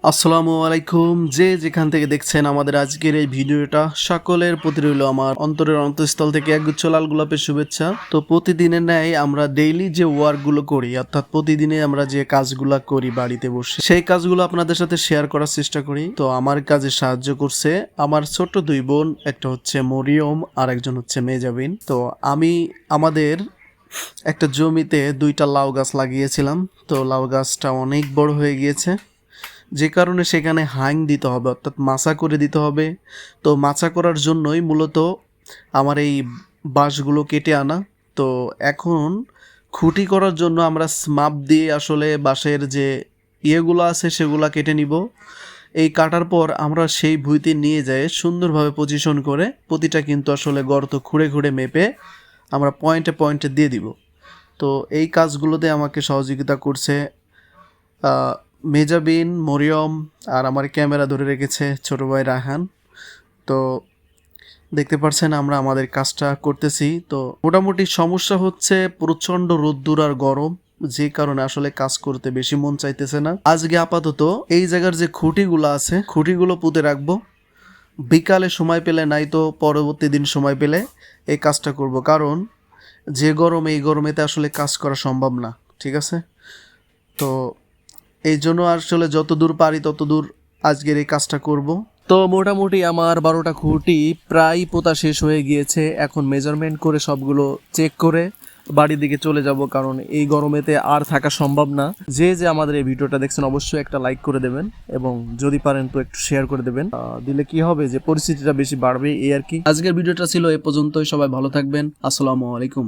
আসসালামু আলাইকুম। যে যেখান থেকে দেখছেন আমাদের আজকের এই ভিডিওটা, সকলের প্রতি রইল আমার অন্তরের অন্তঃস্থল থেকে একগুচ্ছ লাল গোলাপের শুভেচ্ছা। তো প্রতিদিনের ন্যায় আমরা ডেইলি যে ওয়ার্কগুলো করি, অর্থাৎ প্রতিদিনে আমরা যে কাজগুলো করি বাড়িতে বসে, সেই কাজগুলো আপনাদের সাথে শেয়ার করার চেষ্টা করি। তো আমার কাজে সাহায্য করছে আমার ছোট দুই বোন, একটা হচ্ছে মরিয়ম আর একজন হচ্ছে মেজাবিন। তো আমি আমাদের একটা জমিতে দুইটা লাউ গাছ লাগিয়েছিলাম। তো লাউ গাছটা অনেক বড় হয়ে গিয়েছে, যে কারণে সেখানে হাইং দিতে হবে, অর্থাৎ মাচা করে দিতে হবে। তো মাচা করার জন্যই মূলত আমার এই বাঁশগুলো কেটে আনা। তো এখন খুঁটি করার জন্য আমরা স্মাপ দিয়ে আসলে বাঁশের যে ইয়েগুলো আছে সেগুলো কেটে নিব। এই কাটার পর আমরা সেই ভুঁইতে নিয়ে যাই সুন্দরভাবে পজিশন করে, প্রতিটা কিন্তু আসলে গর্ত খুঁড়ে খুঁড়ে মেপে আমরা পয়েন্টে পয়েন্টে দিয়ে দিব। তো এই কাজগুলোতে আমাকে সহযোগিতা করছে মেজাবিন, মরিয়ম, আর আমার ক্যামেরা ধরে রেখেছে ছোটো ভাই রায়হান। তো দেখতে পাচ্ছেন আমরা আমাদের কাজটা করতেছি। তো মোটামুটি সমস্যা হচ্ছে প্রচণ্ড রোদ্দুর আর গরম, যে কারণে আসলে কাজ করতে বেশি মন চাইতেছে না। আজকে আপাতত এই জায়গার যে খুঁটিগুলো আছে খুঁটিগুলো পুঁতে রাখবো, বিকালে সময় পেলে নাই তো পরবর্তী দিন সময় পেলে এই কাজটা করব, কারণ যে গরম, এই গরমেতে আসলে কাজ করা সম্ভব না। ঠিক আছে, তো এই জন্য আসলে যতদূর পারি ততদূর আজকের এই কাজটা করব। তো মোটামুটি আমার 12টা খুঁটি প্রায় পোতা শেষ হয়ে গিয়েছে। এখন মেজারমেন্ট করে সবগুলো চেক করে বাড়ির দিকে চলে যাব, কারণ এই গরমেতে আর থাকা সম্ভব না। যে আমাদের এই ভিডিওটা দেখছেন অবশ্যই একটা লাইক করে দেবেন, এবং যদি পারেন তো একটু শেয়ার করে দেবেন। দিলে কি হবে যে পরিস্থিতিটা বেশি বাড়বে, এই আর কি। আজকের ভিডিওটা ছিল এ পর্যন্তই। সবাই ভালো থাকবেন। আসসালামু আলাইকুম।